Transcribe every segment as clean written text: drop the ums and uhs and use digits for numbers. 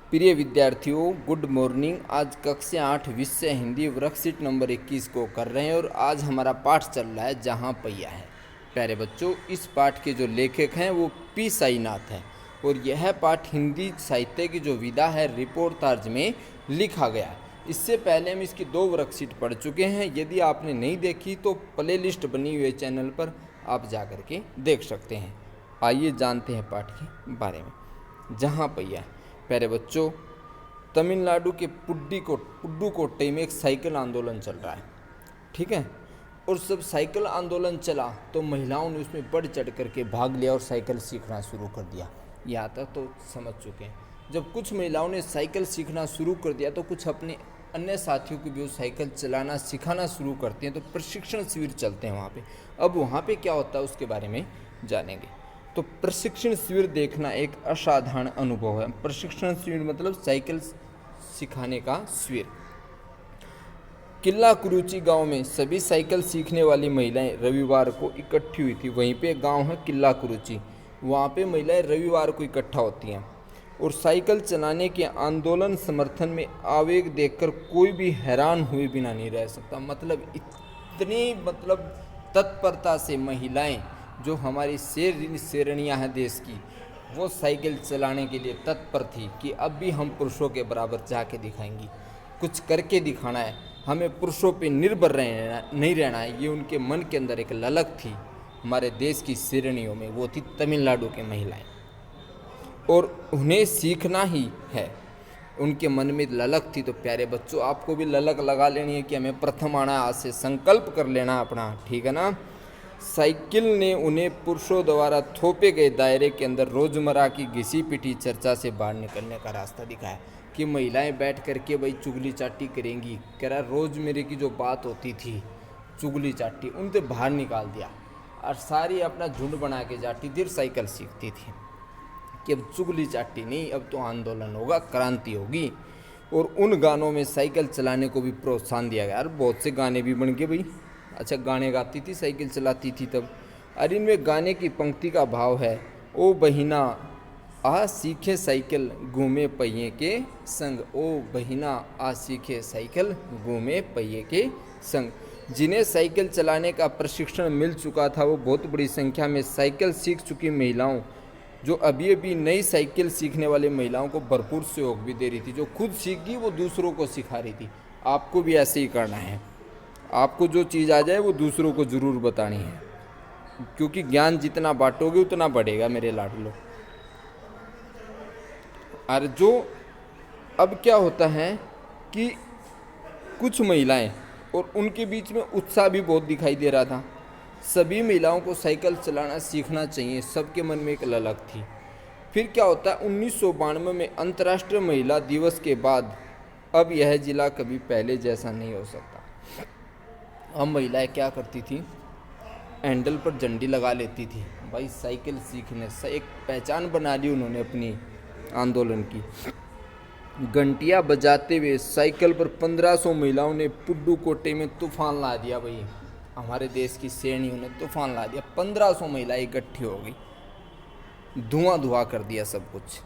प्रिय विद्यार्थियों, good morning. आज कक्षा 8 विषय हिंदी वर्कशीट नंबर 21 को कर रहे हैं और आज हमारा पाठ चल रहा है जहाँ पहिया है। प्यारे बच्चों, इस पाठ के जो लेखक हैं वो पी साईनाथ हैं और यह पाठ हिंदी साहित्य की जो विधा है रिपोर्ट तर्ज में लिखा गया है। इससे पहले हम इसकी 2 वर्कशीट पढ़ चुके हैं। यदि आपने नहीं देखी तो प्ले लिस्ट बनी हुई है चैनल पर, आप जा कर के देख सकते हैं। आइए जानते हैं पाठ के बारे में। जहाँ पहिया है। प्यारे बच्चों, तमिलनाडु के पुडुकोट्टई में एक साइकिल आंदोलन चल रहा है, ठीक है। और जब साइकिल आंदोलन चला तो महिलाओं ने उसमें बढ़ चढ़ करके भाग लिया और साइकिल सीखना शुरू कर दिया। यहाँ तक तो समझ चुके हैं। जब कुछ महिलाओं ने साइकिल सीखना शुरू कर दिया तो कुछ अपने अन्य साथियों को भी वो साइकिल चलाना सिखाना शुरू करते हैं, तो प्रशिक्षण शिविर चलते हैं वहाँ पे। अब वहाँ पे क्या होता है उसके बारे में जानेंगे। तो प्रशिक्षण शिविर देखना एक असाधारण अनुभव है। प्रशिक्षण शिविर मतलब साइकिल सिखाने का शिविर। किला कुरुची गांव में सभी साइकिल सीखने वाली महिलाएं रविवार को इकट्ठी हुई थी। वहीं पे गांव है किला कुरुची, वहाँ पे महिलाएं रविवार को इकट्ठा होती हैं और साइकिल चलाने के आंदोलन समर्थन में आवेग देखकर कोई भी हैरान हुए बिना नहीं रह सकता। मतलब इतनी तत्परता से महिलाएं, जो हमारी शेरनियाँ हैं देश की, वो साइकिल चलाने के लिए तत्पर थी कि अब भी हम पुरुषों के बराबर जाके दिखाएंगी, कुछ करके दिखाना है, हमें पुरुषों पे निर्भर नहीं रहना है। ये उनके मन के अंदर एक ललक थी। हमारे देश की शेरनियों में वो थी तमिलनाडु की महिलाएं, और उन्हें सीखना ही है। उनके मन में ललक थी। तो प्यारे बच्चों, आपको भी ललक लगा लेनी है कि हमें प्रथम आना, आज से संकल्प कर लेना अपना, ठीक है ना। साइकिल ने उन्हें पुरुषों द्वारा थोपे गए दायरे के अंदर रोजमर्रा की घिसी पिटी चर्चा से बाहर निकलने का रास्ता दिखाया। कि महिलाएं बैठ करके भाई चुगली चाटी करेंगी, कह रहा रोज मेरे की जो बात होती थी चुगली चाटी, उनसे बाहर निकाल दिया और सारी अपना झुंड बना के जाती थी, साइकिल सीखती थी। कि अब चुगली चाटी नहीं, अब तो आंदोलन होगा, क्रांति होगी। और उन गानों में साइकिल चलाने को भी प्रोत्साहन दिया गया। और बहुत से गाने भी बन गए भाई। अच्छा, गाने गाती थी, साइकिल चलाती थी तब। और इनमें गाने की पंक्ति का भाव है, ओ बहिना आ सीखे साइकिल घूमे पहिए के संग। ओ बहिना आ सीखे साइकिल घूमे पहिए के संग। जिन्हें साइकिल चलाने का प्रशिक्षण मिल चुका था वो बहुत बड़ी संख्या में साइकिल सीख चुकी महिलाओं, जो अभी अभी नई साइकिल सीखने वाले महिलाओं को भरपूर सहयोग भी दे रही थी। जो खुद सीख गई वो दूसरों को सिखा रही थी। आपको भी ऐसे ही करना है। आपको जो चीज़ आ जाए वो दूसरों को ज़रूर बतानी है, क्योंकि ज्ञान जितना बांटोगे उतना बढ़ेगा मेरे लाडलो। और जो अब क्या होता है कि कुछ महिलाएं, और उनके बीच में उत्साह भी बहुत दिखाई दे रहा था। सभी महिलाओं को साइकिल चलाना सीखना चाहिए, सबके मन में एक ललक थी। फिर क्या होता है, 1992 में अंतर्राष्ट्रीय महिला दिवस के बाद अब यह जिला कभी पहले जैसा नहीं हो सकता। अब महिलाएं क्या करती थी, हैंडल पर झंडी लगा लेती थी भाई, साइकिल सीखने से एक पहचान बना ली उन्होंने अपनी आंदोलन की। घंटियां बजाते हुए साइकिल पर 1500 महिलाओं ने पुडुकोट्टई में तूफान ला दिया भाई। हमारे देश की सेनानियों ने तूफान ला दिया। 1500 महिलाएं इकट्ठी हो गई, धुआं धुआं कर दिया सब कुछ।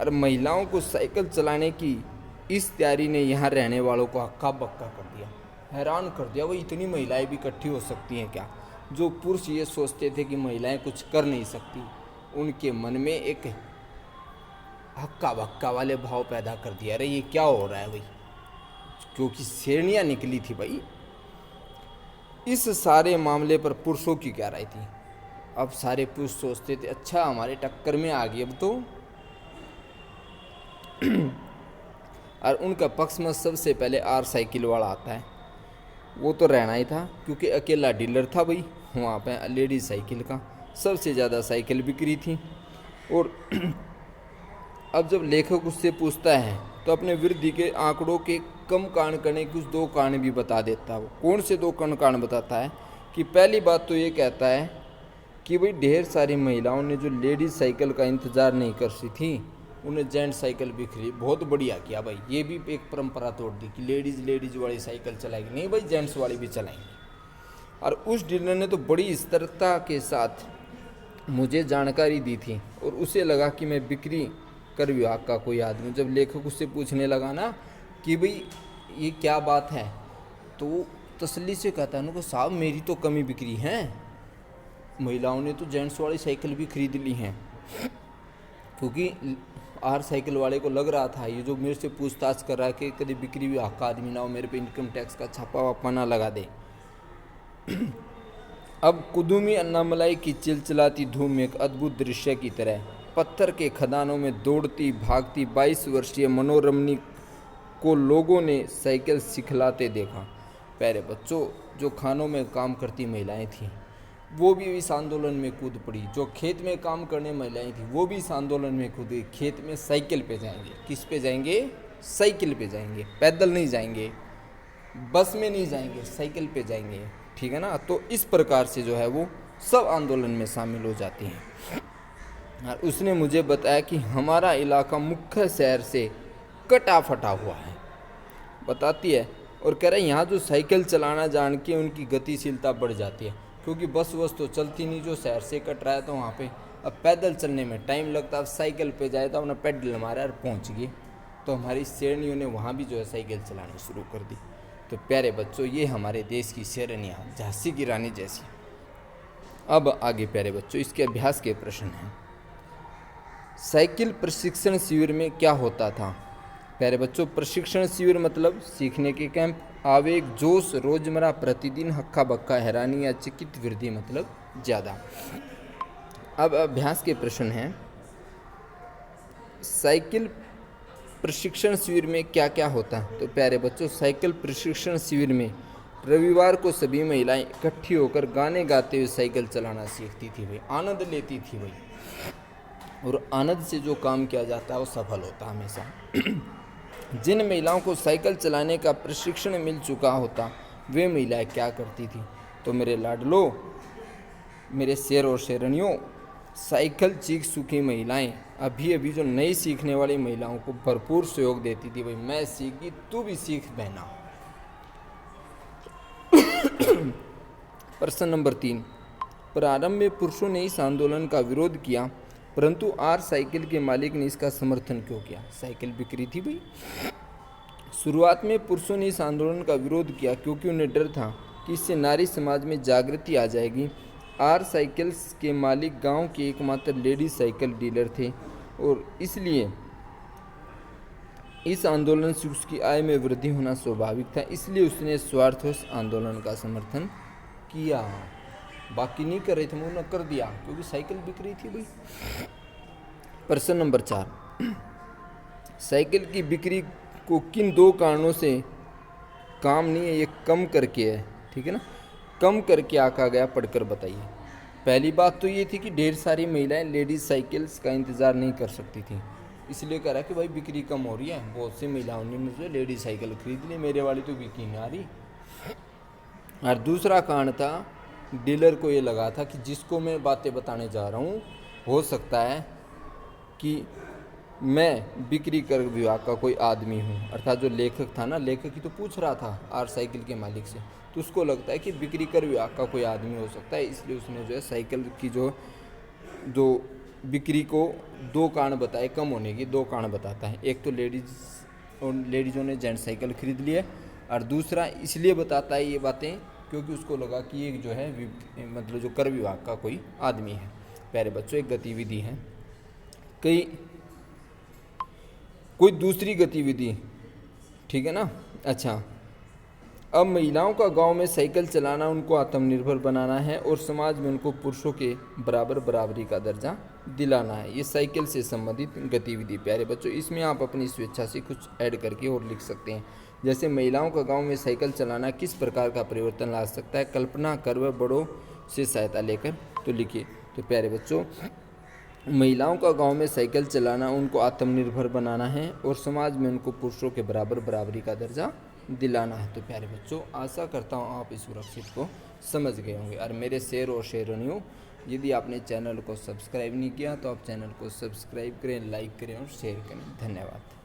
और महिलाओं को साइकिल चलाने की इस तैयारी ने यहाँ रहने वालों को हक्का बक्का कर दिया, हैरान कर दिया। वो इतनी महिलाएं भी इकट्ठी हो सकती हैं क्या? जो पुरुष ये सोचते थे कि महिलाएं कुछ कर नहीं सकती, उनके मन में एक हक्का बक्का वाले भाव पैदा कर दिया। अरे ये क्या हो रहा है भाई, क्योंकि शेरनियाँ निकली थी भाई। इस सारे मामले पर पुरुषों की क्या राय थी? अब सारे पुरुष सोचते थे अच्छा हमारे टक्कर में आ गई अब तो। और उनका पक्ष में सबसे पहले आर साइकिल वाला आता है। वो तो रहना ही था, क्योंकि अकेला डीलर था भाई वहाँ पे लेडीज साइकिल का। सबसे ज़्यादा साइकिल बिक्री थी। और अब जब लेखक उससे पूछता है तो अपने वृद्धि के आंकड़ों के कम कारण करने के कुछ 2 कारण भी बता देता है। वो कौन से 2 कारण बताता है कि पहली बात तो ये कहता है कि भाई ढेर सारी महिलाओं ने जो लेडीज़ साइकिल का इंतज़ार नहीं कर रही थी, उन्हें जेंट्स साइकिल बिखरी। बहुत बढ़िया किया भाई, ये भी एक परंपरा तोड़ दी कि लेडीज़ वाली साइकिल चलाएगी, नहीं भाई जेंट्स वाली भी चलाएंगी। और उस डीलर ने तो बड़ी स्थिरता के साथ मुझे जानकारी दी थी और उसे लगा कि मैं बिक्री कर विभाग का कोई आदमी। जब लेखक उससे पूछने लगा ना कि भाई ये क्या बात है, तो वो तसल्ली से कहता है ना कि साहब मेरी तो कमी बिक्री है, महिलाओं ने तो जेंट्स वाली साइकिल भी खरीद ली हैं। क्योंकि आर साइकिल वाले को लग रहा था ये जो मेरे से पूछताछ कर रहा है कि कभी बिक्री विभाग का आदमी ना हो, मेरे पे इनकम टैक्स का छापा वापा ना लगा दे। अब कुदूमी अन्नामलाई की चिलचिलाती धूम एक अद्भुत दृश्य की तरह पत्थर के खदानों में दौड़ती भागती 22 वर्षीय मनोरमनी को लोगों ने साइकिल सिखलाते देखा। प्यारे बच्चों, जो खानों में काम करती महिलाएं थीं वो भी इस आंदोलन में कूद पड़ी। जो खेत में काम करने महिलाएं थीं वो भी इस आंदोलन में कूद गई। खेत में साइकिल पे जाएंगे, किस पे जाएंगे? साइकिल पे जाएंगे, पैदल नहीं जाएंगे, बस में नहीं जाएंगे, साइकिल पे जाएंगे, ठीक है ना। तो इस प्रकार से जो है वो सब आंदोलन में शामिल हो जाती हैं। और उसने मुझे बताया कि हमारा इलाका मुख्य शहर से कटा फटा हुआ है, बताती है। और कह रहे हैं यहाँ जो साइकिल चलाना जान के उनकी गतिशीलता बढ़ जाती है, क्योंकि बस तो चलती नहीं, जो शहर से कट रहा है तो वहाँ पे अब पैदल चलने में टाइम लगता है। अब साइकिल पे जाए तो अपना पेडल मारा और पहुँच गए। तो हमारी शेरनियों ने वहाँ भी जो है साइकिल चलानी शुरू कर दी। तो प्यारे बच्चों, ये हमारे देश की शेरनियाँ झांसी की रानी जैसी। अब आगे प्यारे बच्चों इसके अभ्यास के प्रश्न हैं। साइकिल प्रशिक्षण शिविर में क्या होता था? प्यारे बच्चों, प्रशिक्षण शिविर मतलब सीखने के कैंप। आवेग, जोश, रोजमर्रा, प्रतिदिन, हक्का बक्का, हैरानी या चिकित वृद्धि मतलब ज़्यादा। अब अभ्यास के प्रश्न हैं। साइकिल प्रशिक्षण शिविर में क्या क्या होता है? तो प्यारे बच्चों, साइकिल प्रशिक्षण शिविर में रविवार को सभी महिलाएं इकट्ठी होकर गाने गाते हुए साइकिल चलाना सीखती थी भाई, आनंद लेती थी भाई। और आनंद से जो काम किया जाता है वो सफल होता है हमेशा। जिन महिलाओं को साइकिल चलाने का प्रशिक्षण मिल चुका होता वे महिलाएं क्या करती थी? तो मेरे लाडलो, मेरे शेर और शेरनियों, साइकिल सीख चुकी महिलाएं अभी अभी जो नई सीखने वाली महिलाओं को भरपूर सहयोग देती थी। भाई मैं सीखी, तू भी सीख बहना। प्रश्न नंबर 3, प्रारंभ में पुरुषों ने इस आंदोलन का विरोध किया, परंतु आर साइकिल के मालिक ने इसका समर्थन क्यों किया? साइकिल बिक्री थी भाई। शुरुआत में पुरुषों ने इस आंदोलन का विरोध किया क्योंकि उन्हें डर था कि इससे नारी समाज में जागृति आ जाएगी। आर साइकिल्स के मालिक गांव के एकमात्र लेडी साइकिल डीलर थे और इसलिए इस आंदोलन से उसकी आय में वृद्धि होना स्वाभाविक था, इसलिए उसने स्वार्थवश आंदोलन का समर्थन किया। बाकी नहीं कर रहे थे, उन्होंने कर दिया क्योंकि साइकिल बिक रही थी भाई। प्रश्न नंबर 4, साइकिल की बिक्री को किन 2 कारणों से काम नहीं है, ये कम करके है, ठीक है ना, कम करके आका गया, पढ़कर बताइए। पहली बात तो ये थी कि ढेर सारी महिलाएं लेडीज साइकिल्स का इंतज़ार नहीं कर सकती थी, इसलिए कह रहा कि भाई बिक्री कम हो रही है। बहुत सी महिलाओं ने मुझे लेडीज साइकिल खरीद ली, मेरे वाली तो बिक्री नहीं आ रही। और दूसरा कारण था, डीलर को ये लगा था कि जिसको मैं बातें बताने जा रहा हूँ हो सकता है कि मैं बिक्री कर विभाग का कोई आदमी हूँ। अर्थात जो लेखक था ना, लेखक ही तो पूछ रहा था आर साइकिल के मालिक से, तो उसको लगता है कि बिक्री कर विभाग का कोई आदमी हो सकता है, इसलिए उसने जो है साइकिल की जो बिक्री को 2 कारण बताए, कम होने की 2 कारण बताता है। एक तो लेडीज़ों ने जेंट्स साइकिल खरीद ली है, और दूसरा इसलिए बताता है ये बातें क्योंकि उसको लगा कि ये जो है मतलब जो कर विभाग का कोई आदमी है। प्यारे बच्चों, एक गतिविधि है, कोई दूसरी गतिविधि, ठीक है ना। अच्छा, अब महिलाओं का गांव में साइकिल चलाना उनको आत्मनिर्भर बनाना है और समाज में उनको पुरुषों के बराबरी का दर्जा दिलाना है। ये साइकिल से संबंधित गतिविधि। प्यारे बच्चों, इसमें आप अपनी स्वेच्छा से कुछ ऐड करके और लिख सकते हैं। जैसे महिलाओं का गांव में साइकिल चलाना किस प्रकार का परिवर्तन ला सकता है, कल्पना कर व बड़ों से सहायता लेकर तो लिखिए। तो प्यारे बच्चों, महिलाओं का गांव में साइकिल चलाना उनको आत्मनिर्भर बनाना है और समाज में उनको पुरुषों के बराबरी का दर्जा दिलाना है। तो प्यारे बच्चों, आशा करता हूँ आप इस सुरक्षित को समझ गए होंगे। और मेरे शेर और शेरनियों, यदि आपने चैनल को सब्सक्राइब नहीं किया तो आप चैनल को सब्सक्राइब करें, लाइक करें और शेयर करें। धन्यवाद।